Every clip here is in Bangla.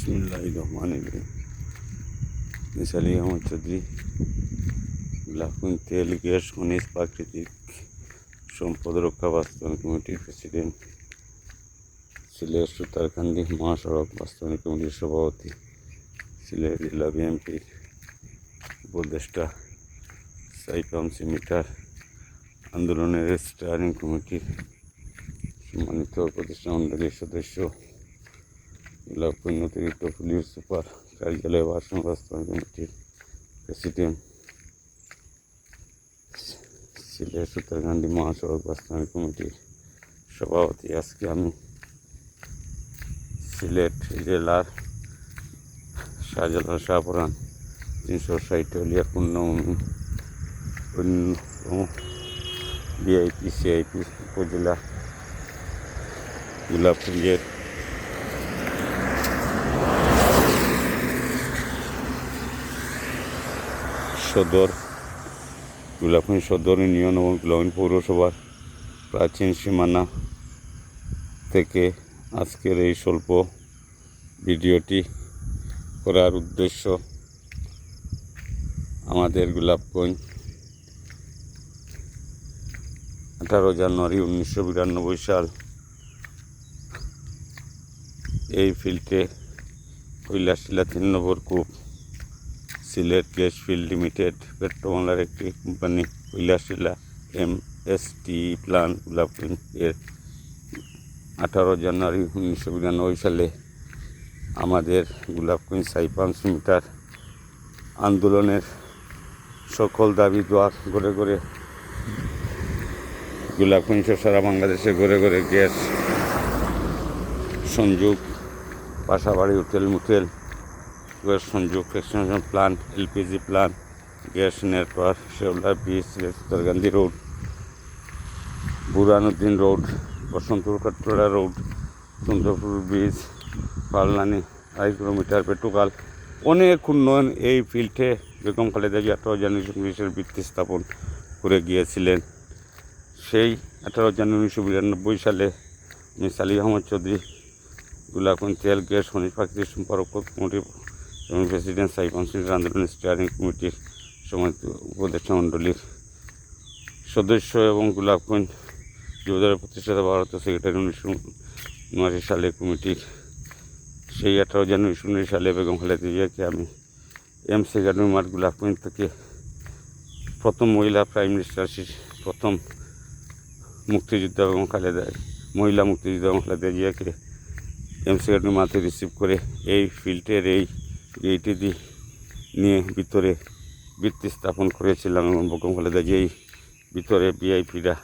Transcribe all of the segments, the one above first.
बिस्मिल्लाहिर्रहमानिर्रहीम। मिसाली अहमद चौधरी, লাফিং তেল, গ্যাস, খনিজ, প্রাকৃতিক সম্পদ রক্ষা বাস্তবায়ন কমিটির প্রেসিডেন্ট, সিলেট সুতারকান্দি মহাসড়ক বাস্তবায়ন কমিটির সভাপতি, সিলেট জেলা বিএনপির উপদেষ্টা, সাইপাম সিমিটার আন্দোলনের স্টিয়ারিং কমিটির সম্মানিত উপদেষ্টা মণ্ডলীর সদস্য, লাফিং অতিরিক্ত পুলিশ সুপার কার্যালয় ভাষণ বাস্তবায়ন কমিটির প্রেসিডেন্ট, সিলেট সুতারকান্দি মহাসড়ক বাস্তবায়ন কমিটির সভাপতি। আজকে আমি সিলেট জেলার শাহজালাল শাহপুরান 360 অলিয়া পূর্ণভূমি বিআইপি সিআইপি উপজেলা গোলাপগঞ্জের সদর গোলাপগঞ্জ সদর ইউনিয়ন এবং গোলাপগঞ্জ পৌরসভার প্রাচীন সীমানা থেকে আজকের এই স্বল্প ভিডিওটি করার উদ্দেশ্য, আমাদের গোলাপগঞ্জ 18 জানুয়ারি 1992 সাল এই ফিল্ডে কৈলাসশিলা 3 নম্বর কূপ সিলেট গ্যাস ফিল্ড লিমিটেড পেট্রোবাংলার একটি কোম্পানি কৈলাসশিলা MST প্ল্যান্ট গোলাপগঞ্জ এর 18 জানুয়ারি 1992 সালে আমাদের গোলাপগঞ্জ সাইপাম সিমিটার আন্দোলনের সকল দাবি দোয়া করে করে গোলাপগঞ্জ সারা বাংলাদেশে ঘরে ঘরে গ্যাস সংযোগ, বাসাবাড়ি, হোটেল মোটেল, গ্যাস সংযোগ, ফ্যাকশন plant, LPG plant, gas network, Sheola bridge, Sutarkandi road, Burhanuddin road, Basantapur Kathgora road, Chandrapur bridge, Palnani 2 kilometre, পেটুকাল, অনেক উন্নয়ন এই ফিল্ডে বেগম খালেদা জিয়া 18 জানুয়ারি 1990 ভিত্তি স্থাপন করে গিয়েছিলেন। সেই 18 জানুয়ারি 1992 সালে মিসালি আহমদ চৌধুরী গোলাপগঞ্জ তেল, গ্যাস, খনিজ, প্রাকৃতিক সম্পদ কমিটির এবং প্রেসিডেন্ট সাইপাম সিমিটার আন্দোলন স্টিয়ারিং কমিটির সম্মানিত উপদেষ্টা মণ্ডলীর সদস্য এবং গোলাপগঞ্জ যুবদলের প্রতিষ্ঠাতা ভারতীয় সেক্রেটারি 1979 সালে কমিটির সেই 18 জানুয়ারি 19 সালে বেগম খালেদা জিয়াকে আমি MC একাডেমি মাঠ গোলাপগঞ্জ থেকে প্রথম মহিলা প্রাইম মিনিস্টার, প্রথম মুক্তিযোদ্ধা বেগম খালেদা, মহিলা মুক্তিযোদ্ধা বেগম খালেদা জিয়াকে MC একাডেমি মাঠে রিসিভ করে এই ফিল্ডের এই গেইটি নিয়ে ভিতরে ভিত্তি স্থাপন করেছিলাম এবং বেগম খালেদা জিয়াই ভিতরে ভিআইপিরা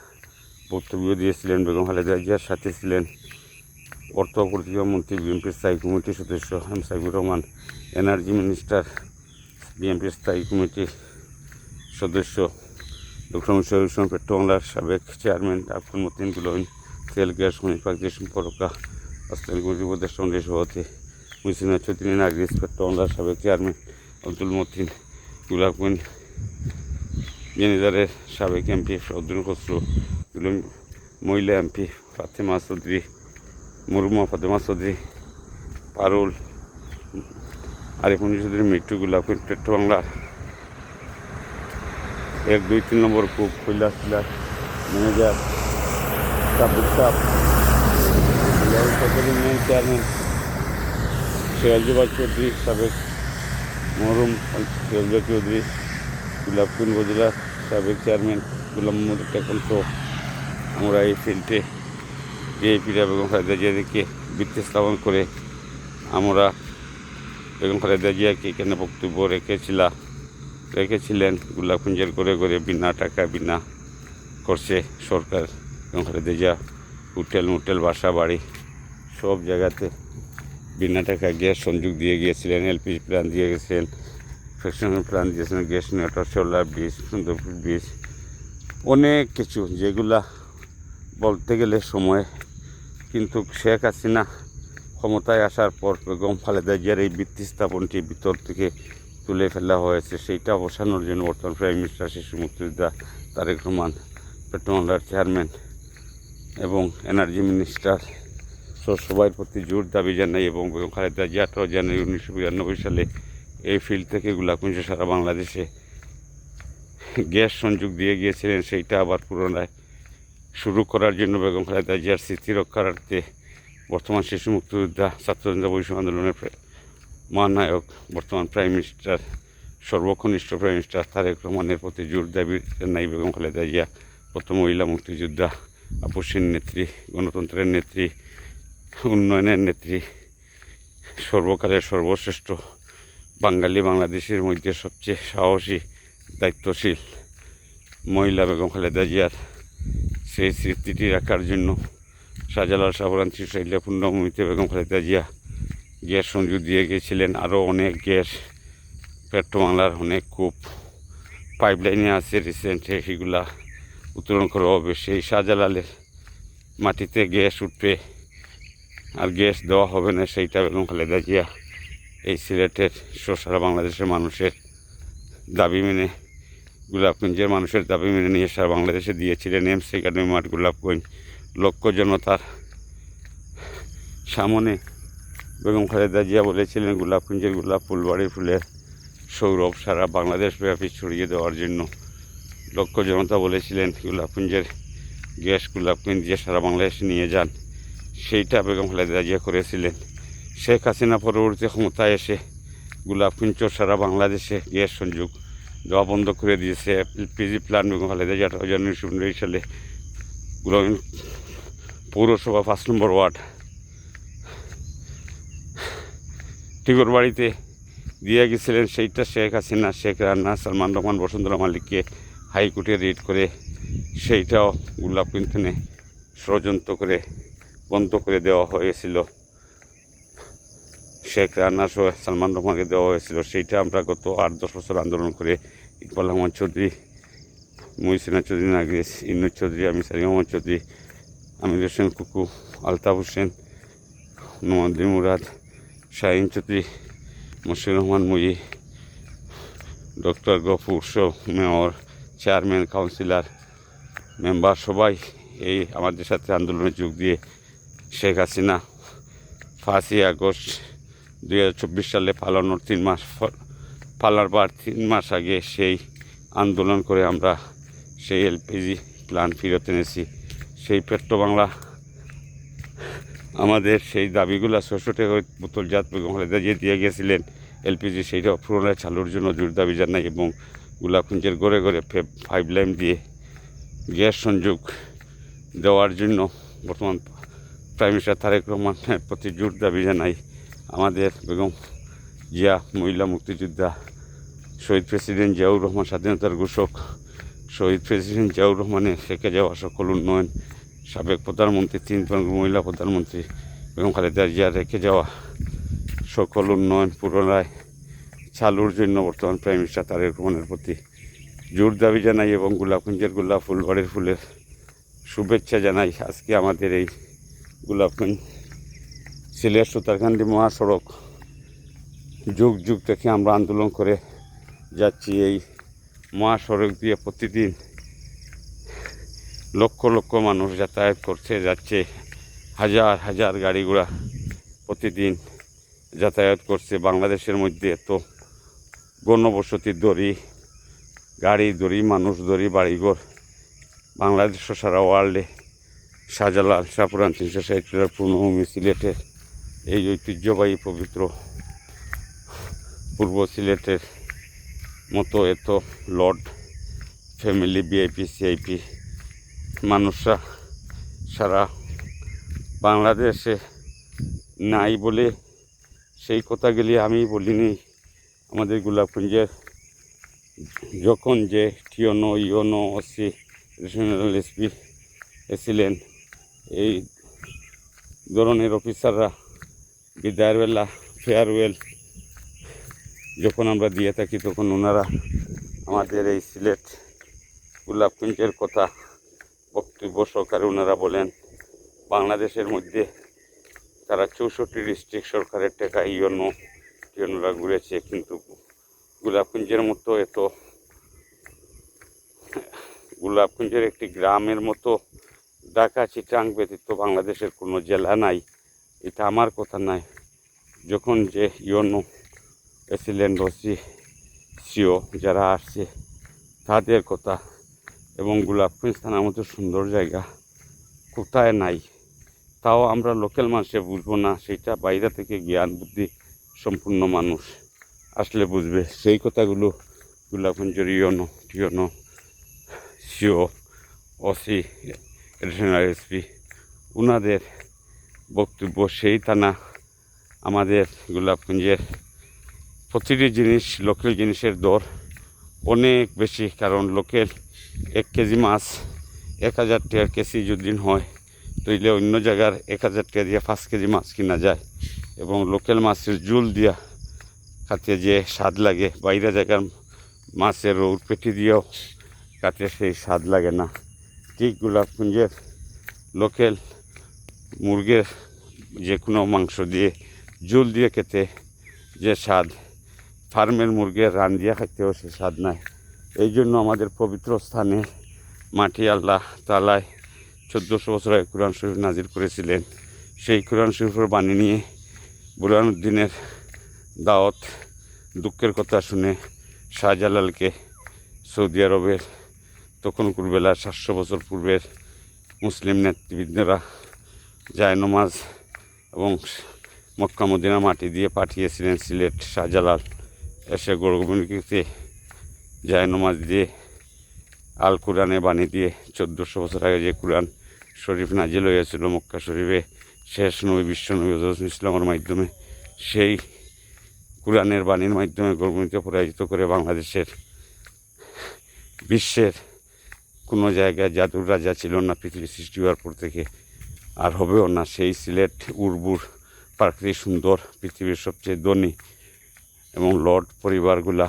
বক্তব্য দিয়েছিলেন। বেগম খালেদা জিয়ার সাথে ছিলেন অর্থ প্রতিমন্ত্রী, বিএনপির স্থায়ী কমিটির সদস্য M Saifur Rahman, energy minister, বিএনপির স্থায়ী কমিটির সদস্য ডক্টর মুশাররফ হোসেন, পেট্রোবাংলার সাবেক চেয়ারম্যান আব্দুল মতিন, গোলাপগঞ্জ তেল, গ্যাস, খনিজ, প্রাকৃতিক সম্পদ রক্ষা বাস্তবায়ন কমিটির উপদেষ্টা মণ্ডলীর সভাপতি মুহসিনা চৌধুরী, নাগরিক, পেট্রোবাংলার সাবেক চেয়ারম্যান আব্দুল মতিন, গোলাপগঞ্জ বিএনপির সাবেক MP সৌদুল খসরু, মহিলা MP ফাতেমা চৌধুরী, মুরমা ফাতেমা চৌধুরী, পারুল আরিফুন চৌধুরী, মৃত্যু, গোলাপগঞ্জ পেট্রোবাংলার 1, 2, 3 নম্বর কূপ কৈলাসশিলার ম্যানেজার সাব্বির সাহ, মেন চেয়ারম্যান শেয়ালজুবা চৌধুরী, সাবেক মরহুম শেয়ালজুবা চৌধুরী, গোলাপগঞ্জ উপজেলার সাবেক চেয়ারম্যান গোলাম মোহাম্মদ টেকন সহ আমরা এই ফিল্ডে ভিআইপিরা বেগম খালেদা জিয়াকে ভিত্তি স্থাপন করে আমরা বেগম খালেদা জিয়াকে এখানে বক্তব্য রেখেছিলেন। গোলাপগঞ্জের ঘরে ঘরে বিনা টাকা বিনা করছে সরকার বেগম খালেদা জিয়া হোটেল মোটেল, বাসা বাড়ি সব জায়গাতে বিনা টাকা গ্যাস সংযোগ দিয়ে গিয়েছিলেন, LPG প্ল্যান দিয়ে গেছেন, ফ্যাকশন প্ল্যান দিয়েছিলেন, gas network, Sheola bridge, Chandrapur bridge, অনেক কিছু যেগুলা বলতে গেলে সময়, কিন্তু শেখ হাসিনা ক্ষমতায় আসার পর বেগম খালেদা জিয়ার এই ভিত্তি স্থাপনটি ভিতর থেকে তুলে ফেলা হয়েছে। সেইটা অবসানোর জন্য বর্তমান প্রাইম মিনিস্টার শিশু মুক্তিযোদ্ধা তারেক রহমান, পেট্রোবাংলার চেয়ারম্যান এবং এনার্জি মিনিস্টার সবার প্রতি জোর দাবি জানাই এবং বেগম খালেদা জিয়া 18 জানুয়ারি 1992 সালে এই ফিল্ড থেকে গোলাপগঞ্জ সারা বাংলাদেশে গ্যাস সংযোগ দিয়ে গিয়েছিলেন, সেইটা আবার পুনরায় শুরু করার জন্য বেগম খালেদা জিয়ার স্মৃতি রক্ষার্থে বর্তমান শিশু মুক্তিযোদ্ধা ছাত্রজনতা বৈষম্য আন্দোলনের মহানায়ক বর্তমান প্রাইম মিনিস্টার সর্বকনিষ্ঠ প্রাইম মিনিস্টার তারেক রহমানের প্রতি জোর দাবি জানাই বেগম খালেদা জিয়া প্রথম মহিলা মুক্তিযোদ্ধা, আপসীর নেত্রী, গণতন্ত্রের নেত্রী, উন্নয়নের নেত্রী, সর্বকালের সর্বশ্রেষ্ঠ বাঙালি বাংলাদেশের মধ্যে সবচেয়ে সাহসী দায়িত্বশীল মহিলা বেগম খালেদা জিয়ার সেই স্মৃতিটি রাখার জন্য শাহজালাল শাহপুরান ত্রিশাইলে পূর্ণভূমিতে বেগম খালেদা জিয়া গ্যাস সংযোগ দিয়ে গিয়েছিলেন। আরও অনেক গ্যাস পেট্রোবাংলার অনেক কূপ পাইপলাইনে আছে রিসেন্ট, সেগুলা উত্তোলন করা হবে। সেই শাহজালালের মাটিতে গ্যাস উঠবে আর গ্যাস দেওয়া হবে না, সেইটা বেগম খালেদা জিয়া এই সিলেটের সারা বাংলাদেশের মানুষের দাবি মেনে, গোলাপগঞ্জের মানুষের দাবি মেনে নিয়ে সারা বাংলাদেশে দিয়েছিলেন। এমস একাডেমি মাঠ গোলাপগঞ্জ লক্ষ জনতার সামনে বেগম খালেদা জিয়া বলেছিলেন গোলাপগঞ্জের গোলাপ ফুলবাড়ির ফুলের সৌরভ সারা বাংলাদেশ ব্যাপী ছড়িয়ে দেওয়ার জন্য। লক্ষ জনতা বলেছিলেন গোলাপগঞ্জের গ্যাস গোলাপগঞ্জ দিয়ে সারা বাংলাদেশে নিয়ে যান, সেইটা বেগম খালেদা জিয়া করেছিলেন। শেখ হাসিনা পরবর্তী ক্ষমতায় এসে গোলাপগঞ্জ সারা বাংলাদেশে গ্যাস সংযোগ দেওয়া বন্ধ করে দিয়েছে। এলপিজি প্ল্যান্ট বেগম খালেদা জিয়া 18 জানুয়ারি 1992 সালে গোলাপগঞ্জ পৌরসভা 5 নম্বর ওয়ার্ড টিগর বাড়িতে দিয়ে গেছিলেন। সেইটা শেখ হাসিনা, শেখ রানা, সালমান রহমান, বসুন্ধরা মালিককে হাইকোর্টে রিট করে সেইটাও গোলাপগঞ্জ থেকে ষড়যন্ত্র করে বন্ধ করে দেওয়া হয়েছিল। শেখ রানা সহ সালমান রহমানকে দেওয়া হয়েছিল। সেইটা আমরা গত 8-10 বছর আন্দোলন করে ইকবাল রহমান চৌধুরী, মহিসিনা চৌধুরী, নাগরিস ইন্নুর চৌধুরী, আমি সালিম মোহাম্মদ চৌধুরী, আমির হোসেন কুকু, আলতাফ হোসেন, নোয়াদ্দিন মুরাদ, শাহিন চৌধুরী, মুশির রহমান মুই, ডক্টর গফুর সহ মেয়র, চেয়ারম্যান, কাউন্সিলর, মেম্বার সবাই এই আমাদের সাথে আন্দোলনে যোগ দিয়ে শেখ হাসিনা 5ই আগস্ট 2024 সালে পালানোর 3 মাস পালার পর 3 মাস আগে সেই আন্দোলন করে আমরা সেই এলপিজি প্ল্যান্ট ফেরত এনেছি। সেই পেট্রোবাংলা আমাদের সেই দাবিগুলো 600 টাকা বোতলজাত বেগম খালেদা জিয়া দিয়ে গিয়েছিলেন এলপিজি, সেইটা পুনরায় চালুর জন্য জোর দাবি জানাই এবং গোলাপগঞ্জের ঘরে ঘরে পাইপলাইন দিয়ে গ্যাস সংযোগ দেওয়ার জন্য বর্তমান প্রাইম মিনিস্টার তারেক রহমানের প্রতি জোর দাবি জানাই। আমাদের বেগম জিয়া মহিলা মুক্তিযোদ্ধা, শহীদ প্রেসিডেন্ট জিয়াউর রহমান স্বাধীনতার ঘোষক, শহীদ প্রেসিডেন্ট জিয়াউর রহমানের রেখে যাওয়া সকল উন্নয়ন, সাবেক প্রধানমন্ত্রী, 3 মহিলা প্রধানমন্ত্রী বেগম খালেদা জিয়া রেখে যাওয়া সকল উন্নয়ন পুনরায় চালুর জন্য বর্তমান প্রাইম মিনিস্টার তারেক রহমানের প্রতি জোর দাবি জানাই এবং গোলাপগঞ্জের গোলাপ ফুলবাড়ির ফুলের শুভেচ্ছা জানাই। আজকে আমাদের এই গোলাপগঞ্জ সিলেট সুতারকান্দি মহাসড়ক যুগ যুগ থেকে আমরা আন্দোলন করে যাচ্ছি। এই মহাসড়ক দিয়ে প্রতিদিন লক্ষ লক্ষ মানুষ যাতায়াত করছে যাচ্ছে, হাজার হাজার গাড়ি ঘোড়া প্রতিদিন যাতায়াত করছে। বাংলাদেশের মধ্যে এত গণবসতির দড়ি, গাড়ি দড়ি, মানুষ দড়ি, বাড়িঘর বাংলাদেশ সারা ওয়ার্ল্ডে শাহজালাল শাহপুরান 360 পূর্ণভূমি সিলেটের এই ঐতিহ্যবাহী পবিত্র পূর্ব সিলেটের মতো এত লর্ড ফ্যামিলি, ভিআইপি, সিআইপি মানুষরা সারা বাংলাদেশে নাই বলে সেই কথাগুলি আমি বলিনি। আমাদের গোলাপগঞ্জের যখন যে টিওনো, ইওনো, ওসি, রিজিওনাল এসপি এসেছিলেন, এই ধরনের অফিসাররা বিদায়ের বেলা ফেয়ারওয়েল যখন আমরা দিয়ে থাকি তখন ওনারা আমাদের এই সিলেট গোলাপগঞ্জের কথা বক্তব্য সহকারে ওনারা বলেন বাংলাদেশের মধ্যে তারা 64 ডিস্ট্রিক্ট সরকারের টাকা টিওনোরা ঘুরেছে, কিন্তু গোলাপগঞ্জের মতো এত গোলাপগঞ্জের একটি গ্রামের মতো ঢাকা চিটাং ব্যতীত বাংলাদেশের কোনো জেলা নাই। এটা আমার কথা নয়, যখন যে ইউনো এসিলেন্ট ওসি সিও যারা আসছে তাদের কথা, এবং গোলাপগঞ্জ থানার মতো সুন্দর জায়গা কোথায় নাই, তাও আমরা লোকাল মানুষে বুঝবো না, সেটা বাইরে থেকে জ্ঞান বুদ্ধি সম্পূর্ণ মানুষ আসলে বুঝবে। সেই কথাগুলো গোলাপগঞ্জের UNO CO OC additional SP ওনাদের বক্তব্য, সেই থানা আমাদের গোলাপগঞ্জের প্রতিটি জিনিস লোকাল জিনিসের দর অনেক বেশি, কারণ লোকেল 1 কেজি মাছ 1000 টাকার কেজি যদি হয়, তৈলে অন্য জায়গার 1000 টাকা দিয়ে 5 কেজি মাছ কিনা যায়, এবং লোকাল মাছের জুল দিয়া খাতে যে স্বাদ লাগে বাইরে জায়গার মাছের রৌর পেটি দিয়েও কাটে সেই স্বাদ লাগে না। ঠিক গোলাপগঞ্জের লোকাল মুরগির যে কোনো মাংস দিয়ে জুল দিয়ে খেতে যে স্বাদ, ফার্মের মুরগির রান দিয়ে খাইতেও সে স্বাদ নাই। এই জন্য আমাদের পবিত্র স্থানে মাটি আল্লাহ তাআলাই 1400 বছর আগে কোরআন শরীফ নাজিল করেছিলেন। সেই কোরআন শরীফের বাণী নিয়ে বুরহানুদ্দিনের দাওয়াত দুঃখের কথা শুনে শাহজালালকে সৌদি আরবের তখনকার বেলা 700 বছর পূর্বের মুসলিম নেতৃবৃন্দরা জায়নমাজ এবং মক্কা মদিনা মাটি দিয়ে পাঠিয়েছিলেন সিলেট। শাহজালাল এসে গড়গড়িতে জায়নমাজ দিয়ে আল কোরআনে বাণী দিয়ে 1400 বছর আগে যে কোরআন শরীফ নাজিল হয়েছিল মক্কা শরীফে, শেষ নবী বিশ্ব নবী হযরত ইসলামের মাধ্যমে, সেই কোরআনের বাণীর মাধ্যমে গর্বিত পরাজিত করে বাংলাদেশের বিশ্বের কোনো জায়গায় জাদুর রাজা ছিল না পৃথিবী সৃষ্টি হওয়ার পর থেকে, আর হবেও না। সেই সিলেট উর্বর প্রাকৃতিক সুন্দর, পৃথিবীর সবচেয়ে ধনী এবং লর্ড পরিবারগুলা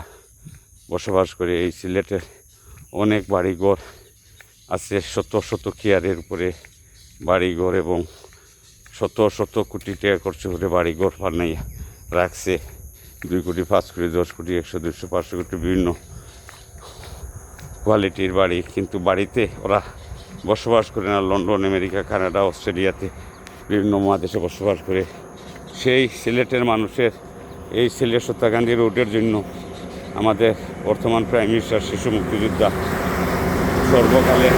বসবাস করে। এই সিলেটের অনেক বাড়িঘর আছে, শত শত কেয়ারের উপরে বাড়িঘর, এবং শত শত কোটি টাকা খরচ করে বাড়িঘর বানাইয়া রাখছে। 2 কোটি 5 কোটি 10 কোটি 100 200 500 কোটি বিভিন্ন কোয়ালিটির বাড়ি, কিন্তু বাড়িতে ওরা বসবাস করে না। লন্ডন, আমেরিকা, কানাডা, অস্ট্রেলিয়াতে বিভিন্ন মহাদেশে বসবাস করে। সেই সিলেটের মানুষের এই সিলেট সত্যাকান্দি রোডের জন্য আমাদের বর্তমান প্রাইম মিনিস্টার শিশু মুক্তিযোদ্ধা সর্বকালে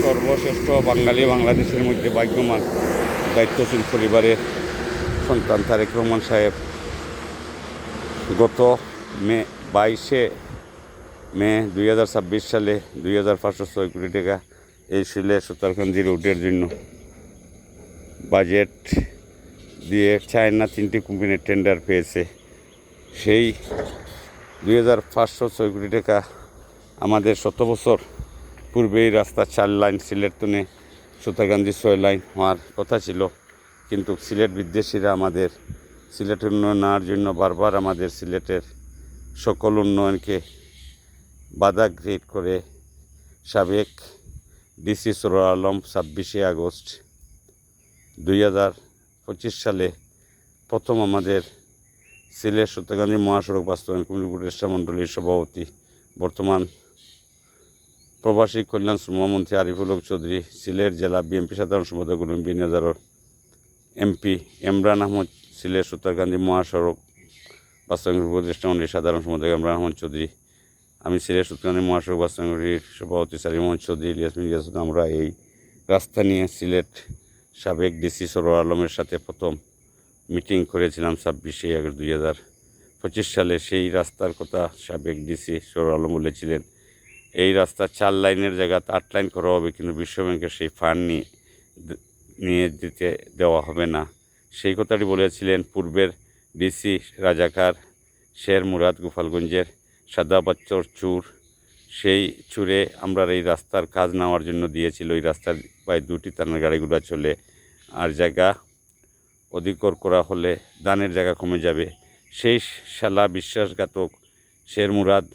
সর্বশ্রেষ্ঠ বাঙালি, বাংলাদেশের মধ্যে ভাগ্যবান দায়িত্বশীল পরিবারের সন্তান তারেক রহমান সাহেব গত 22 মে 2026 সালে 2506 কোটি টাকা এই সিলেট সত্যাকান্দি রোডের জন্য বাজেট দিয়ে চায়না 3টি কোম্পানির টেন্ডার পেয়েছে। সেই 2506 কোটি টাকা আমাদের 100 বছর পূর্বেই রাস্তা 4 লাইন সিলেট তুনে সত্যাকান্দি 6 লাইন হওয়ার কথা ছিল, কিন্তু সিলেট বিদ্বেষীরা আমাদের সিলেটের উন্নয়নের জন্য বারবার আমাদের সিলেটের সকল উন্নয়নকে বাধা ক্রিয়েট করে সাবেক ডিসি সরোয়ার আলম 26 আগস্ট 2025 সালে প্রথম আমাদের সিলেট সত্যাকান্দি মহাসড়ক বাস্তবায়ন কমিটি উপদেষ্টা মণ্ডলীর সভাপতি, বর্তমান প্রবাসী কল্যাণ শ্রমমন্ত্রী আরিফুল হক চৌধুরী, সিলেট জেলা বিএনপি সাধারণ সম্পাদক বিনজারর এমপি ইমরান আহমদ, সিলেট সত্যাকান্দি মহাসড়ক বাস্তবায়ন উপদেষ্টা মণ্ডলীর সাধারণ সম্পাদক ইমরান আহমদ চৌধুরী, আমি সিলেট সত্যাকান্দি মহাসড়ক বাস্তবায়ন কমিটির সভাপতি সালিম মোহাম্মদ চৌধুরী, ইয়াসমিন ইয়াসুদ, আমরা এই রাস্তা নিয়ে সিলেট সাবেক ডিসি সরোয়ার আলমের সাথে প্রথম মিটিং করেছিলাম 26 আগস্ট 2025 সালে। সেই রাস্তার কথা সাবেক ডিসি সরোয়ার আলম বলেছিলেন এই রাস্তা 4 লাইনের জায়গাতে 8 লাইন করা হবে, কিন্তু বিশ্বব্যাংকের সেই ফান্ড নিয়ে দিতে দেওয়া হবে না। সেই কথাটি বলেছিলেন পূর্বের ডিসি রাজাকার শের মুরাদ, গোপালগঞ্জের সাদাবাচ্চর চুর। সেই চুরে আমরা এই রাস্তার কাজ নেওয়ার জন্য দিয়েছিল। এই রাস্তার প্রায় 2টি টানার গাড়িগুলো চলে, আর জায়গা অধিকর করা হলে দানের জায়গা কমে যাবে। সেই শালা বিশ্বাসঘাতক শের মুরাদ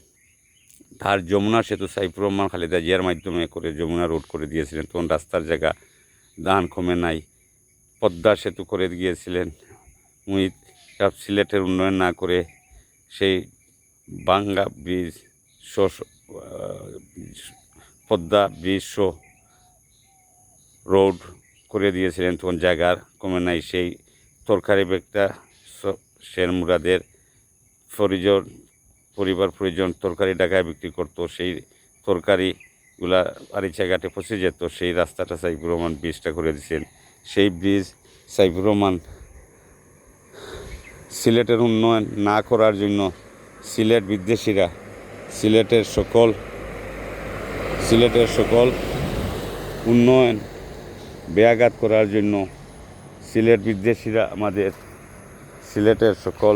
তার যমুনা সেতু সাইফুর রহমান খালেদা জিয়ার মাধ্যমে করে যমুনা রোড করে দিয়েছিলেন, তখন রাস্তার জায়গা দান কমে নাই। পদ্মা সেতু করে গিয়েছিলেন মুহিত, সিলেটের উন্নয়ন না করে সেই বাঙ্গা ব্রিজ পদ্মা ব্রিজ রোড করে দিয়েছিলেন, তখন জায়গার কমে নাই। সেই তরকারি বেগটা শের মুরাদের পরিবার পরিজন তরকারি ঢাকায় বিক্রি করতো, সেই তরকারিগুলা আরিচাঘাটে পৌঁছে যেত। সেই রাস্তাটা সাইফুর রহমান ব্রিজটা করে দিয়েছেন। সেই ব্রিজ সাইফুর রহমান সিলেটের উন্নয়ন না করার জন্য সিলেট বিদ্বেষীরা সিলেটের সকল উন্নয়ন ব্যাঘাত করার জন্য সিলেট বিদ্বেষীরা আমাদের সিলেটের সকল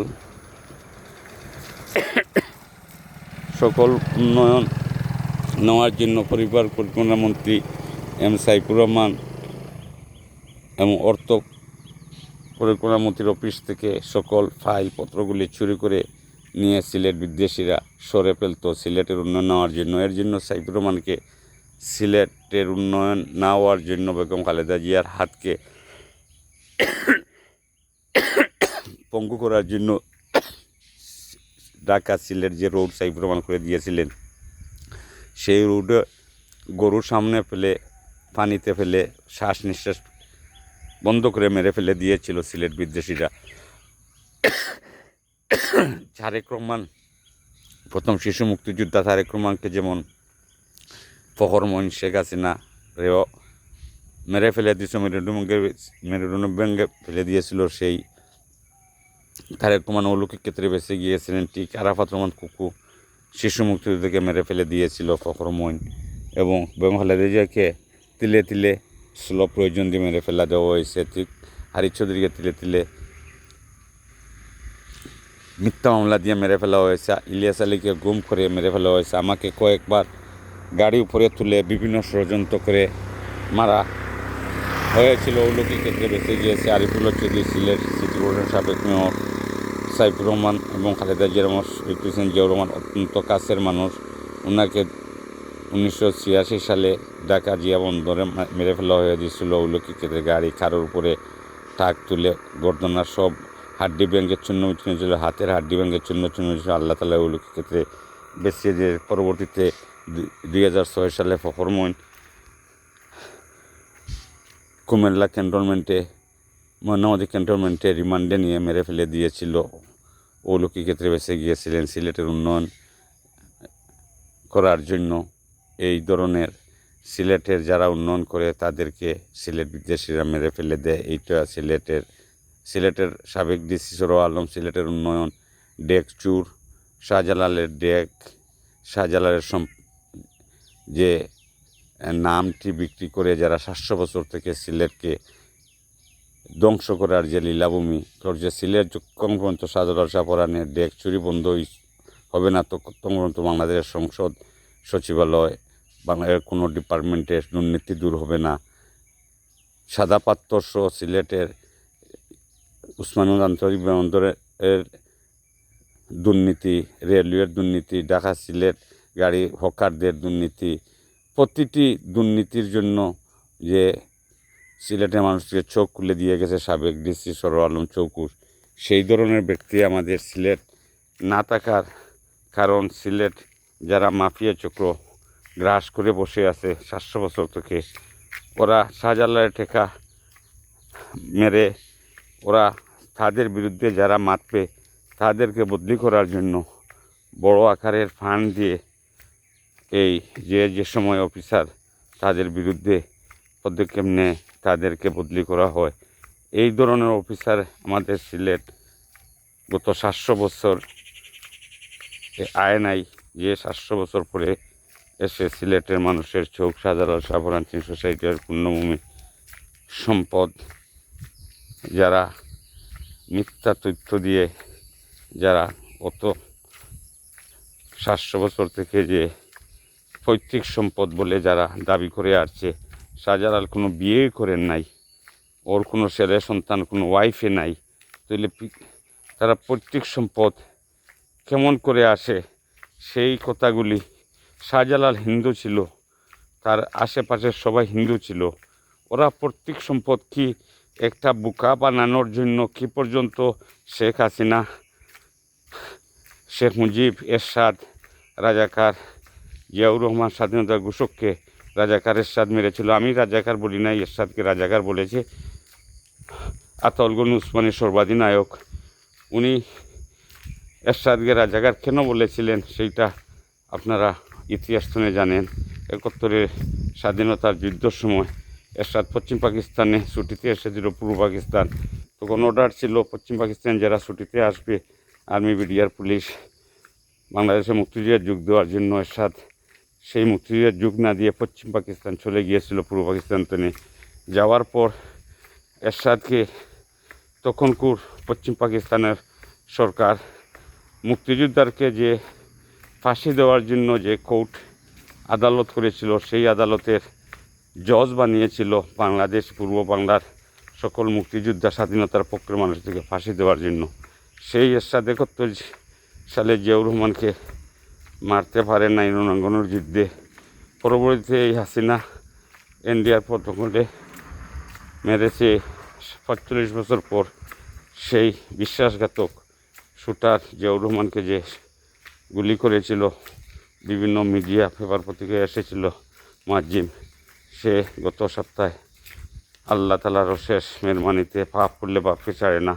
উন্নয়ন নেওয়ার জন্য পরিবার পরিকল্পনা মন্ত্রী এম সাইফুর রহমান এবং অর্থ পরিকল্পনা মন্ত্রীর অফিস থেকে সকল ফাইলপত্রগুলি চুরি করে নিয়ে সিলেট বিদ্বেষীরা সরে ফেলত সিলেটের উন্নয়ন নেওয়ার জন্য। এর জন্য সাইফুর রহমানকে সিলেটের উন্নয়ন না হওয়ার জন্য বেগম খালেদা জিয়ার হাতকে পঙ্গু করার জন্য ঢাকা সিলেট যে রোড সাইফুর রহমান করে দিয়েছিলেন, সেই রোডে গরুর সামনে ফেলে পানিতে ফেলে শ্বাস নিঃশ্বাস বন্ধ করে মেরে ফেলে দিয়েছিল সিলেট বিদ্বেষীরা। তারেক রহমান, প্রথম শিশু মুক্তিযোদ্ধা তারেক রহমানকে যেমন ফখর মঈন শেখ হাসিনা রেও মেরে ফেলে দিয়েছিল, মেরুদণ্ড ভেঙে ফেলে দিয়েছিল, সেই তারেক রহমান অলৌকিক ক্ষেত্রে বেঁচে গিয়েছিলেন। ঠিক আরাফাত রহমান কুকু শিশু মুক্তিযোদ্ধাকে মেরে ফেলে দিয়েছিল ফখর মঈন, এবং বেগম খালেদা জিয়াকে তিলে তিলে স্লো প্রয়োজন দিয়ে মেরে ফেলা দেওয়া হয়েছে। ঠিক হারিস চৌধুরীকে তিলে তিলে মিথ্যা মামলা দিয়ে মেরে ফেলা হয়েছে। ইলিয়াস আলীকে গুম করে মেরে ফেলা হয়েছে। আমাকে কয়েকবার গাড়ি উপরে তুলে বিভিন্ন ষড়যন্ত্র করে মারা হয়েছিল। অলৌকিক ক্ষেত্রে বেঁচে গিয়েছে আরিফুল্লাহ চৌধুরী, সিলেট সিটি বোর্ডের সাবেক মেয়র সাইফুর রহমান এবং খালেদা জিয়ার রিপ্রেজেন্ট জিয়াউর রহমান অত্যন্ত কাছের মানুষ। ওনাকে 1986 সালে ঢাকা জিয়া বন্দরে মেরে ফেলা হয়ে দিয়েছিল অলৌকিক ক্ষেত্রে। গাড়ি কারোর উপরে টাক তুলে গর্দনার সব হাড্ডি ব্যাঙ্গের চূর্ণ বিচ্ছিন্ন ছিল, হাতের হাড্ডি ব্যাঙ্গের চূর্ণ ছিল। আল্লাহ তাআলা অলৌকিক ক্ষেত্রে বেঁচে যে পরবর্তীতে 2006 সালে ফখর মঈন কুমিল্লা ক্যান্টনমেন্টে ময়নামতি ক্যান্টনমেন্টে রিমান্ডে নিয়ে মেরে ফেলে দিয়েছিল। অলৌকিক ক্ষেত্রে বেঁচে গিয়েছিলেন। সিলেটের উন্নয়ন করার জন্য এই ধরনের সিলেটের যারা উন্নয়ন করে তাদেরকে সিলেট বিদ্বেষীরা মেরে ফেলে দেয়। এইটা সিলেটের সাবেক ডিসি সরোয়ার আলম সিলেটের উন্নয়ন ডেক চুর, শাহজালালের ডেক, শাহজালালের যে নামটি বিক্রি করে যারা 700 বছর থেকে সিলেটকে ধ্বংস করার যে লীলাভূমি করছে, সিলেট যতক্ষণ পর্যন্ত শাহজালাল শাহপরানের ডেক চুরি বন্ধ হবে না ততক্ষণ পর্যন্ত বাংলাদেশের সংসদ সচিবালয় বাংলাদেশের কোনো ডিপার্টমেন্টের দুর্নীতি দূর হবে না। সাদা পাথর সহ সিলেটের উসমানীগঞ্জ আন্তর্জাতিক বিমানবন্দরের দুর্নীতি, রেলওয়ের দুর্নীতি, ঢাকা সিলেট গাড়ি হকারদের দুর্নীতি, প্রতিটি দুর্নীতির জন্য যে সিলেটের মানুষকে চোখ খুলে দিয়ে গেছে সাবেক ডিসি সরোয়ার আলম চৌকুর, সেই ধরনের ব্যক্তি আমাদের সিলেট না থাকার কারণ সিলেট যারা মাফিয়া চক্র গ্রাস করে বসে আছে 700 বছর থেকে, ওরা শাহজালালের ঠেকা মেরে ওরা তাদের বিরুদ্ধে যারা মাতবে তাদেরকে বদলি করার জন্য বড় আকারের ফান্ড দিয়ে এই যে সময় অফিসার তাদের বিরুদ্ধে পদক্ষেপ নেয় তাদেরকে বদলি করা হয়। এই ধরনের অফিসার আমাদের সিলেট গত 700 বছর আয় নাই, যে 700 বছর পরে এসে সিলেটের মানুষের চোখ শাহজালাল শাহপরান 360 পূর্ণভূমি সম্পদ যারা মিথ্যা তথ্য দিয়ে যারা গত 700 বছর থেকে যে পৈতৃক সম্পদ বলে যারা দাবি করে আসছে, শাহজালাল কোনো বিয়ে করেন নাই, ওর কোনো ছেলে সন্তান কোনো ওয়াইফে নাই, তাহলে তারা পৈতৃক সম্পদ কেমন করে আসে? সেই কথাগুলি শাহজালাল হিন্দু ছিল, তার আশেপাশের সবাই হিন্দু ছিল, ওরা পৈতৃক সম্পদ কি একটা বোকা বানানোর জন্য কি পর্যন্ত শেখ হাসিনা, শেখ মুজিব, এরশাদ, রাজাকার, জিয়াউর রহমান স্বাধীনতা ঘোষককে রাজাকার এরশাদ মেরেছিল। আমি রাজাকার বলি নাই, এরশাদকে রাজাকার বলেছে। আতাউল গনি উসমানী সর্বাধিনায়ক, উনি এরশাদকে রাজাকার কেন বলেছিলেন সেইটা আপনারা ইতিহাস শুনে জানেন। 71-এর স্বাধীনতার যুদ্ধের সময় এরশাদ পশ্চিম পাকিস্তানে ছুটিতে এসেছিল, পূর্ব পাকিস্তান। তখন অর্ডার ছিল পশ্চিম পাকিস্তান যারা ছুটিতে আসবে আর্মি, বিডিআর, পুলিশ বাংলাদেশে মুক্তিযুদ্ধের যোগ দেওয়ার জন্য। এরশাদ সেই মুক্তিযুদ্ধের যোগ না দিয়ে পশ্চিম পাকিস্তান চলে গিয়েছিল, পূর্ব পাকিস্তান থেকে যাওয়ার পর এরশাদকে তখনকার পশ্চিম পাকিস্তানের সরকার মুক্তিযোদ্ধাকে যে ফাঁসি দেওয়ার জন্য যে কোর্ট আদালত করেছিল, সেই আদালতের জজ বানিয়েছিল বাংলাদেশ, পূর্ব বাংলার সকল মুক্তিযোদ্ধা, স্বাধীনতার পক্ষের মানুষদেরকে ফাঁসি দেওয়ার জন্য। সেই এরশাদ 71 সালে জিয়াউর রহমানকে মারতে পারে নাই রণাঙ্গনের যুদ্ধে। পরবর্তীতে এই হাসিনা ইন্ডিয়ার প্রটোকলে মেরেছে 45 বছর পর। সেই বিশ্বাসঘাতক শুটার জিয়াউর রহমানকে যে গুলি করেছিল, বিভিন্ন মিডিয়া, পেপার পত্রিকায় এসেছিল মুয়াজ্জিম, সে গত সপ্তাহে আল্লাহ তাআলার অশেষ মেহরবানিতে পাপ করলে বাপকে ছাড়ে না,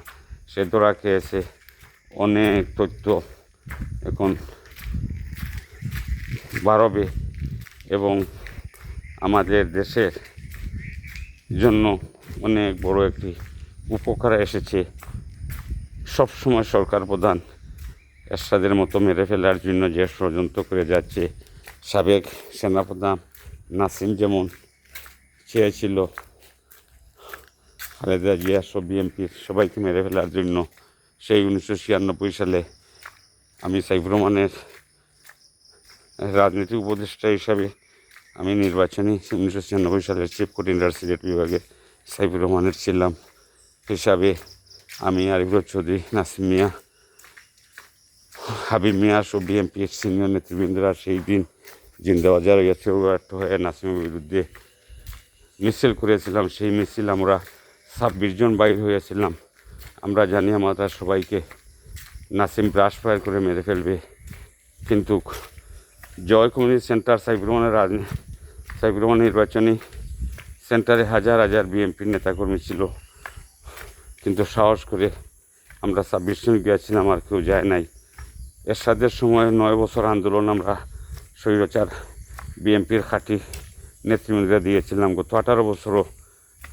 সে ধরা খেয়েছে। অনেক তথ্য এখন বাড়বে এবং আমাদের দেশের জন্য অনেক বড় একটি উপকার এসেছে। সবসময় সরকার প্রধান এরশাদের মতো মেরে ফেলার জন্য যে ষড়যন্ত্র করে যাচ্ছে, সাবেক সেনাপ্রধান নাসিম যেমন চেয়েছিল খালেদা জিয়া সব বিএনপির সবাইকে মেরে ফেলার জন্য, সেই 1996 সালে আমি সাইফুর রহমানের রাজনৈতিক উপদেষ্টা হিসাবে আমি নির্বাচনী 1996 সালের চিফ কোঅর্ডিনেটর সিলেট বিভাগে সাইফুর রহমানের ছিলাম হিসাবে আমি আরিফুর চৌধুরী, নাসিম মিয়া, হাবিব মিয়া সব বিএনপির সিনিয়র নেতৃবৃন্দরা সেই দিন জিন্দাবাজার হয়ে নাসিমের বিরুদ্ধে মিছিল করেছিলাম। সেই মিছিল আমরা 26 জন বাইর হয়েছিলাম। আমরা জানি আমাদের সবাইকে নাসিম ব্রাশ ফায়ার করে মেরে ফেলবে, কিন্তু জয় কমিউনিটি সেন্টার সাইফুর রহমান নির্বাচনী সেন্টারে হাজার হাজার বিএনপির নেতাকর্মী ছিল, কিন্তু সাহস করে আমরা 26 জন গিয়েছিলাম, আর কেউ যায় নাই। এরশাদের সময় 9 বছর আন্দোলন আমরা স্বৈরাচার বিএনপির খাঁটি নেতৃবৃন্দরা দিয়েছিলাম। গত 18 বছরও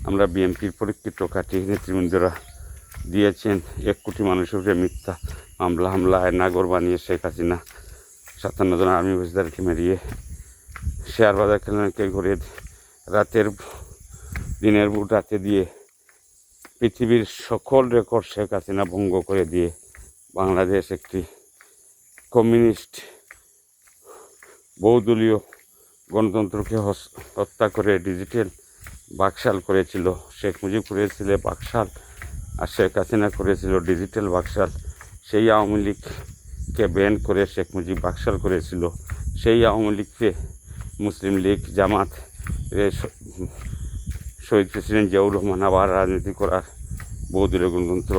আমরা বিএনপির পরীক্ষিত খাঁটি নেতৃবৃন্দরা দিয়েছেন 1 কোটি মানুষের উপরে মিথ্যা হামলা নাগর বানিয়ে শেখ হাসিনা 57 জন আর্মি অফিসারকে মেরিয়ে শেয়ার বাজার কেলেঙ্কারি করে দিনের ভোট রাতে দিয়ে পৃথিবীর সকল রেকর্ড শেখ হাসিনা ভঙ্গ করে দিয়ে বাংলাদেশ একটি কমিউনিস্ট বহুদলীয় গণতন্ত্রকে হত্যা করে ডিজিটাল বাকশাল করেছিল। শেখ মুজিব করেছিল বাকশাল, আর শেখ হাসিনা করেছিল ডিজিটাল বাকশাল। সেই আওয়ামী লীগকে ব্যান করে শেখ মুজিব বাকশাল করেছিল। সেই আওয়ামী লীগকে মুসলিম লীগ, জামাত, শহীদ প্রেসিডেন্ট জিয়াউর রহমান আবার রাজনীতি করার বহুদলীয় গণতন্ত্র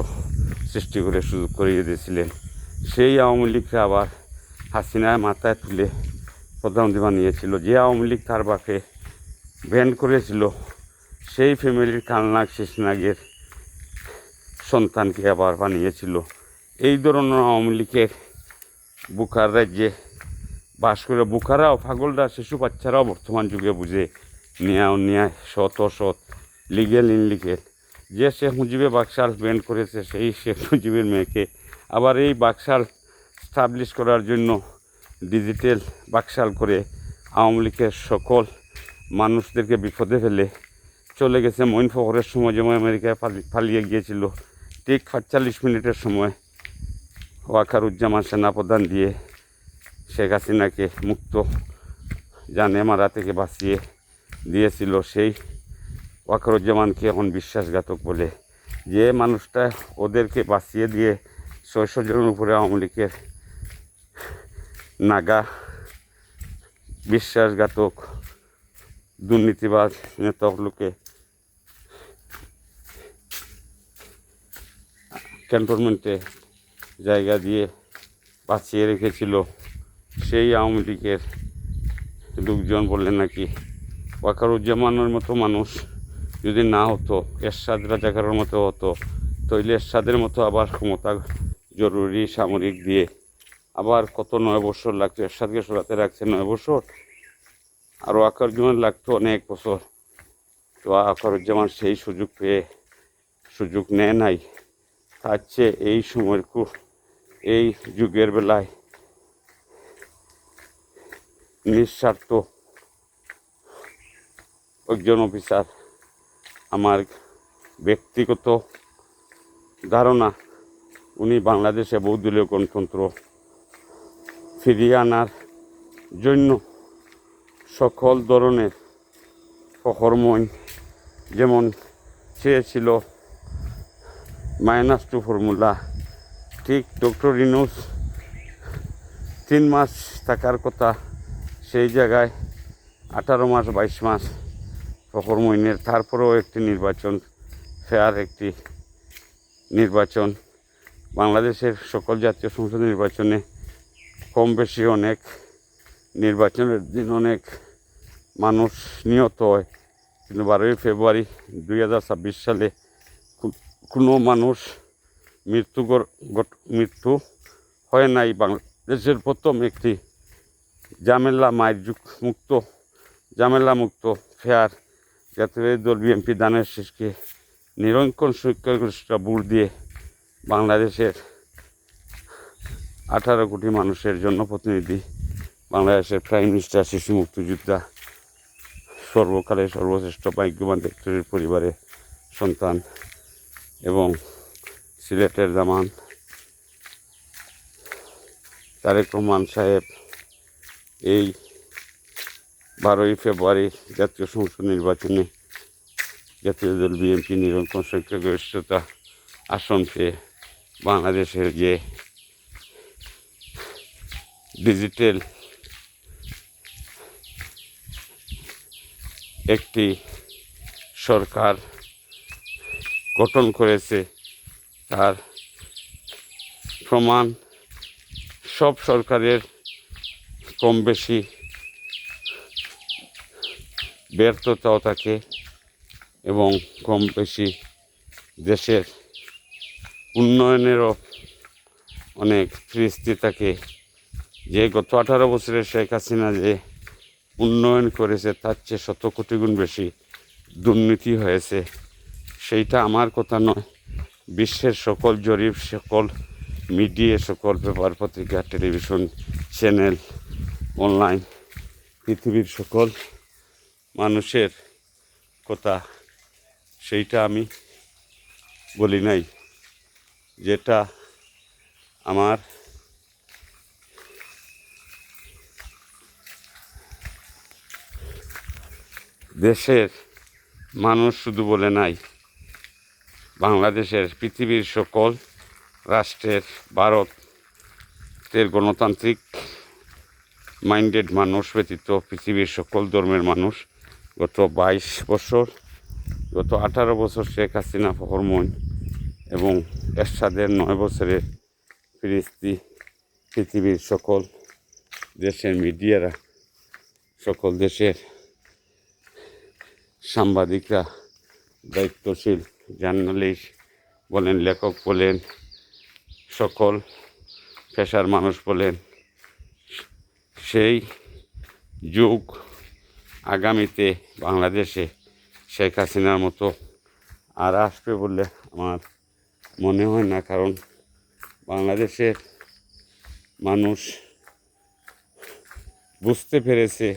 সৃষ্টি করে সুযোগ করিয়ে দিয়েছিলেন। সেই আওয়ামী লীগকে আবার হাসিনায় মাথায় তুলে প্রধানমন্ত্রী বানিয়েছিল। যে আওয়ামী লীগ তার বাপে ব্যান করেছিল, সেই ফ্যামিলির কালনাগ শেষনাগের সন্তানকে আবার বানিয়েছিল। এই ধরনের আওয়ামী লীগের বুখার রাজ্যে বাস করে বুখারাও, পাগলরা, শিশু বাচ্চারাও বর্তমান যুগে বুঝে ন্যায় সৎ অসৎ, লিগেল ইনলিগেল। যে শেখ মুজিবের বাকশাল ব্যান করেছে, সেই শেখ মুজিবের মেয়েকে আবার এই বাকশাল স্টাবলিশ করার জন্য ডিজিটাল বাকশাল করে আওয়ামী লীগের সকল মানুষদেরকে বিপদে ফেলে চলে গেছে। মঈন ফখরের সময় যেমন আমেরিকায় পালিয়ে গিয়েছিল, ঠিক 45 মিনিটের সময় ওয়াকারুজ্জামান সেনাপ্রধান দিয়ে শেখ হাসিনাকে মুক্ত জানে মারা থেকে বাঁচিয়ে দিয়েছিল। সেই ওয়াকারুজ্জামানকে এখন বিশ্বাসঘাতক বলে, যে মানুষটা ওদেরকে বাঁচিয়ে দিয়ে 600 জনের উপরে আওয়ামী লীগের নাগা বিশ্বাসঘাতক দুর্নীতিবাজ নেতাগুলোকে ক্যান্টনমেন্টে জায়গা দিয়ে বাঁচিয়ে রেখেছিল। সেই আওয়ামী লীগের লোকজন বললেন নাকি ওয়াকারুজ্জামানের মতো মানুষ যদি না হতো, এরশাদ রাজাকারের মতো হতো, তাইলে এরশাদের মতো আবার ক্ষমতা জরুরি সামরিক দিয়ে আবার কত 9 বছর লাগতো। এরশাদকে সরাতে রাখছে 9 বছর, আরও আকারুজ্জামান লাগতো অনেক বছর। তো আকারুজ্জামান সেই সুযোগ পেয়ে সুযোগ নেয় নাই। তার চেয়ে এই সময়ের এই যুগের বেলায় নিঃস্বার্থ একজন অফিসার, আমার ব্যক্তিগত ধারণা উনি বাংলাদেশে বহুদলীয় গণতন্ত্র ফিরিয়ে আনার জন্য সকল ধরনের কর্মই যেমন চেয়েছিল -2 ফর্মুলা, ঠিক ডক্টর ইউনূস 3 মাস থাকার কথা, সেই জায়গায় 18 মাস 22 মাস কর্মইনের। তারপরেও একটি নির্বাচন, ফেয়ার একটি নির্বাচন, বাংলাদেশের সকল জাতীয় সংসদ নির্বাচনে কম বেশি অনেক নির্বাচনের দিন অনেক মানুষ নিহত হয়, কিন্তু 12ই ফেব্রুয়ারি 2026 সালে কোনো মানুষ মৃত্যু হয় নাই। বাংলাদেশের প্রথম একটি ঝামেলা মুক্ত ফেয়ার জাতীয় দল বিএনপি ধানের শীষকে নিরঙ্কুশ সংখ্যাগরিষ্ঠ ভোট দিয়ে বাংলাদেশের 18 কোটি মানুষের জনপ্রতিনিধি, বাংলাদেশের প্রাইম মিনিস্টার, শিশু মুক্তিযোদ্ধা, সর্বকালের সর্বশ্রেষ্ঠ ভাগ্যবান ব্যক্তির পরিবারের সন্তান এবং সিলেটের জামান তারেক রহমান সাহেব এই 12ই ফেব্রুয়ারি জাতীয় সংসদ নির্বাচনে জাতীয় দল বিএনপি নিরঙ্কুশ সংখ্যাগরিষ্ঠতা আসন পেয়ে বাংলাদেশের যে ডিজিটাল একটি সরকার গঠন করেছে, তার প্রমাণ সব সরকারের কম বেশি ব্যর্থতাও থাকে এবং কম বেশি দেশের উন্নয়নেরও অনেক ফিরিস্তি থাকে। যে গত 18 বছরে শেখ হাসিনা যে উন্নয়ন করেছে তার চেয়ে 100 কোটি গুণ বেশি দুর্নীতি হয়েছে। সেইটা আমার কথা নয়, বিশ্বের সকল জরিপ, সকল মিডিয়া, সকল পেপার পত্রিকা, টেলিভিশন চ্যানেল, অনলাইন, পৃথিবীর সকল মানুষের কথা, সেইটা আমি বলি নাই। যেটা আমার দেশের মানুষ শুধু বলে নাই, বাংলাদেশের পৃথিবীর সকল রাষ্ট্রের, ভারতের গণতান্ত্রিক মাইন্ডেড মানুষ ব্যতীত পৃথিবীর সকল ধর্মের মানুষ গত 18 বছর শেখ হাসিনা ফখরমোহন এবং এরশাদের 9 বছরের ফিরিস্তি, পৃথিবীর সকল দেশের মিডিয়ারা, সকল দেশের সাংবাদিকরা, দায়িত্বশীল জার্নালিস্ট বলেন, লেখক বলেন, সকল পেশার মানুষ বলেন, সেই যুগ আগামীতে বাংলাদেশে শেখ হাসিনার মতো আর আসবে বলে আমার মনে হয় না। কারণ বাংলাদেশের মানুষ বুঝতে পেরেছে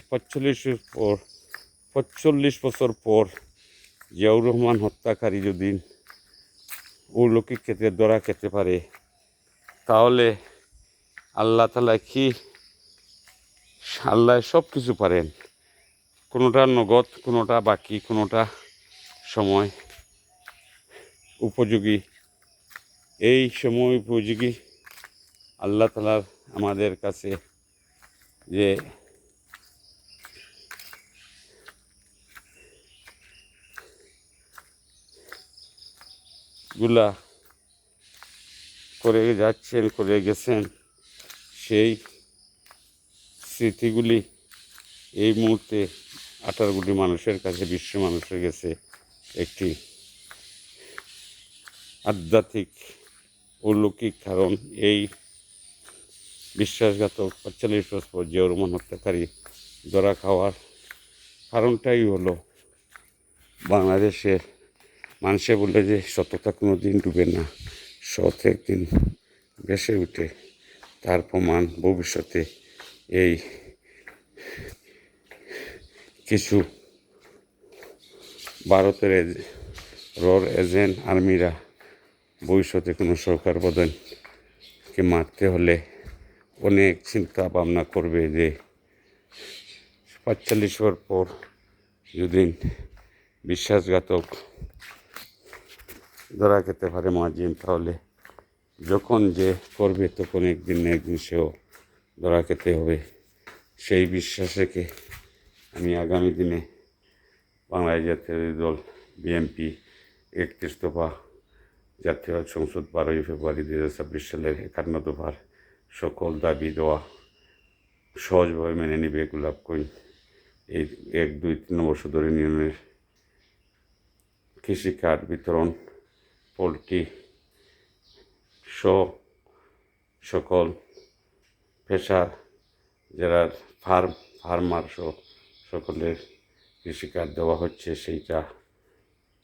45 বছর পর জিয়াউর রহমান হত্যাকারী যদি অলৌকিক ক্ষেত্রে ধরা খেতে পারে, তাহলে আল্লাহ তাআলা কি, আল্লাহ সব কিছু পারেন, কোনোটা নগদ, কোনোটা বাকি, কোনোটা সময় উপযোগী। এই সময় উপযোগী আল্লাহ তাআলার আমাদের কাছে যে গুলা করে যাচ্ছেন, করে গেছেন, সেই স্মৃতিগুলি এই মুহূর্তে 18 কোটি মানুষের কাছে, বিশ্ব মানুষের কাছে একটি আধ্যাত্মিক অলৌকিক কারণ। এই বিশ্বাসঘাতক ৪৫ বছর পর জিয়াউর রহমান হত্যাকারী ধরা খাওয়ার কারণটাই হলো বাংলাদেশের মানুষে বলে যে সততা কোনো দিন ডুবে না, সৎ একদিন ভেসে উঠে। তার প্রমাণ ভবিষ্যতে এই কিছু ভারতের এজেন্ট আর্মিরা ভবিষ্যতে কোনো সরকার প্রধানকে মারতে হলে অনেক চিন্তা ভাবনা করবে যে ৪৫ বছর পর যদি বিশ্বাসঘাতক ধরা খেতে পারে মুয়াজ্জিন, তাহলে যখন যে করবে তখন একদিন না একদিন সেও ধরা খেতে হবে। সেই বিশ্বাস রেখে আমি আগামী দিনে বাংলাদেশ জাতীয় দল বিএনপি ৩১ দফা জাতীয় সংসদ ১২ই ফেব্রুয়ারি ২০২৬ সালের ৫১ দফার সকল দাবি দেওয়া সহজভাবে মেনে নিবে। গোলাপ কইন এই ১, ২, ৩ নম্বর সদর ইউনিয়নের কৃষি কার্ড বিতরণ, পোলট্রি সকল পেশার যারা ফার্মার সকলের কৃষি কার্ড দেওয়া হচ্ছে। সেইটা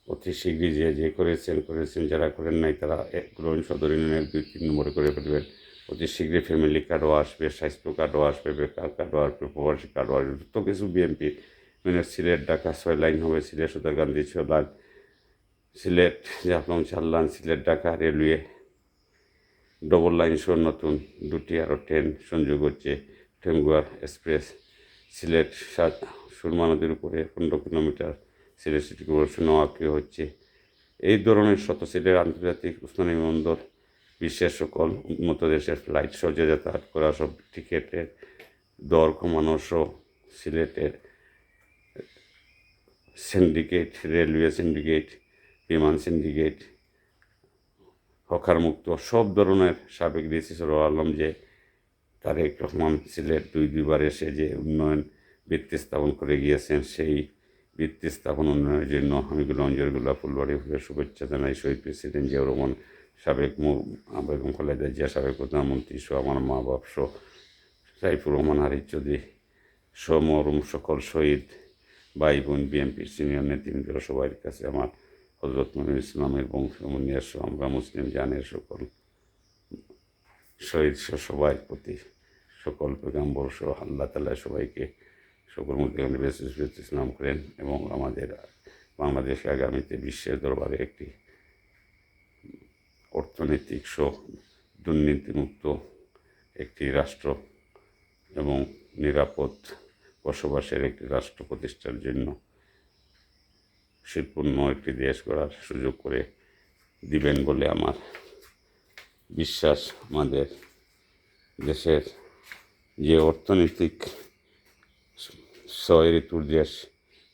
অতি শীঘ্রই যে করেছেন, যারা করেন নাই তারা গ্রহণ সদর ইউনিয়নের ২, ৩ নম্বরে করে ফেলবেন। অতি শীঘ্রই ফ্যামিলি কার্ডও আসবে, স্বাস্থ্য কার্ডও আসবে, বেকার কার্ডও আসবে, প্রবাসী কার্ডও আসবে। তো কিছু বিএনপি মানে সিলেট ঢাকা ৬ লাইন হবে, Sylhet Sutarkandi ৬ line, Sylhet Jaflong ৪ line, Sylhet Dhaka railway double line সহ নতুন ২টি আরও ট্রেন সংযোগ হচ্ছে। টেমগুয়ার এক্সপ্রেস সিলেট সুরমা নদীর উপরে ১৫ কিলোমিটার সিলেট সিটি কর্পোরেশন আঁকিয়ে হচ্ছে। এই ধরনের শত সিলেট আন্তর্জাতিক উসমানী বিমানবন্দর বিশ্বের সকল উন্নত দেশের ফ্লাইট সহজে যাতায়াত করা, সব টিকিটের দর কমানো সহ সিলেটের সিন্ডিকেট, রেলওয়ে সিন্ডিকেট, বিমান সিন্ডিকেট, হকারমুক্ত সব ধরনের সাবেক ডিসি সরওয়ার আলম যে তারেক রহমান সিলেট দুইবার এসে যে উন্নয়ন ভিত্তি স্থাপন করে গিয়েছেন, সেই ভিত্তি স্থাপন উন্নয়নের জন্য আমি অঞ্জরগুলা ফুলবাড়ি শুভেচ্ছা জানাই। শহীদ প্রেসিডেন্ট জিয়াউর রহমান, সাবেক বেগম খালেদা জিয়া, সাবেক প্রধানমন্ত্রী সহ আমার মা বাপ সহ সাইফুর রহমান হারিস চৌধুরী সহ মরহুম সকল শহীদ ভাই বোন, বিএনপির সিনিয়র নেতৃবৃন্দ সবার কাছে আমার হযরত মুহিউল ইসলামের বংশমনিয়া সহ আমরা মুসলিম জানের সকল শহীদ সবাই প্রতি সকল পেগাম্বর সহ আল্লাহ তাআলা সবাইকে সকল মুসলিম বেশ ইসলাম করেন এবং আমাদের বাংলাদেশকে আগামীতে বিশ্বের দরবারে একটি অর্থনৈতিক সহ দুর্নীতিমুক্ত একটি রাষ্ট্র এবং নিরাপদ বসবাসের একটি রাষ্ট্র প্রতিষ্ঠার জন্য শিল্পূর্ণ একটি দেশ গড়ার সুযোগ করে দিবেন বলে আমার বিশ্বাস। আমাদের দেশের যে অর্থনৈতিক ৬ ঋতুর দেশ,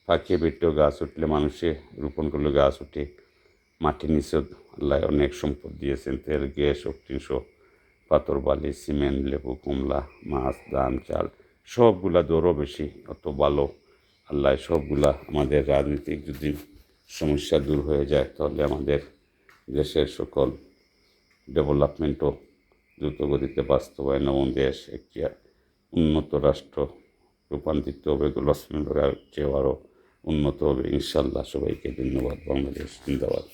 পাখিয়ে বেটেও গাছ উঠলে মানুষে রোপণ করলে গাছ উঠে, মাটির নিচে আল্লাহ অনেক সম্পদ দিয়েছেন, তেল, গ্যাস, অক্সিজেন, পাথর, বালি, সিমেন্ট, লেবু, কমলা, মাছ, ধান, চাল সবগুলা দরও বেশি, অত ভালো আল্লাহ সবগুলা। আমাদের রাজনীতিক যদি সমস্যা দূর হয়ে যায় তাহলে আমাদের দেশের সকল ডেভেলপমেন্টও দ্রুত গতিতে বাস্তবায়ন এবং দেশ একটি উন্নত রাষ্ট্র রূপান্তরিত হবে, লক্ষ্মীনগরের চেয়েও আরও উন্নত হবে ইনশাল্লাহ। সবাইকে ধন্যবাদ। বাংলাদেশ জিন্দাবাদ।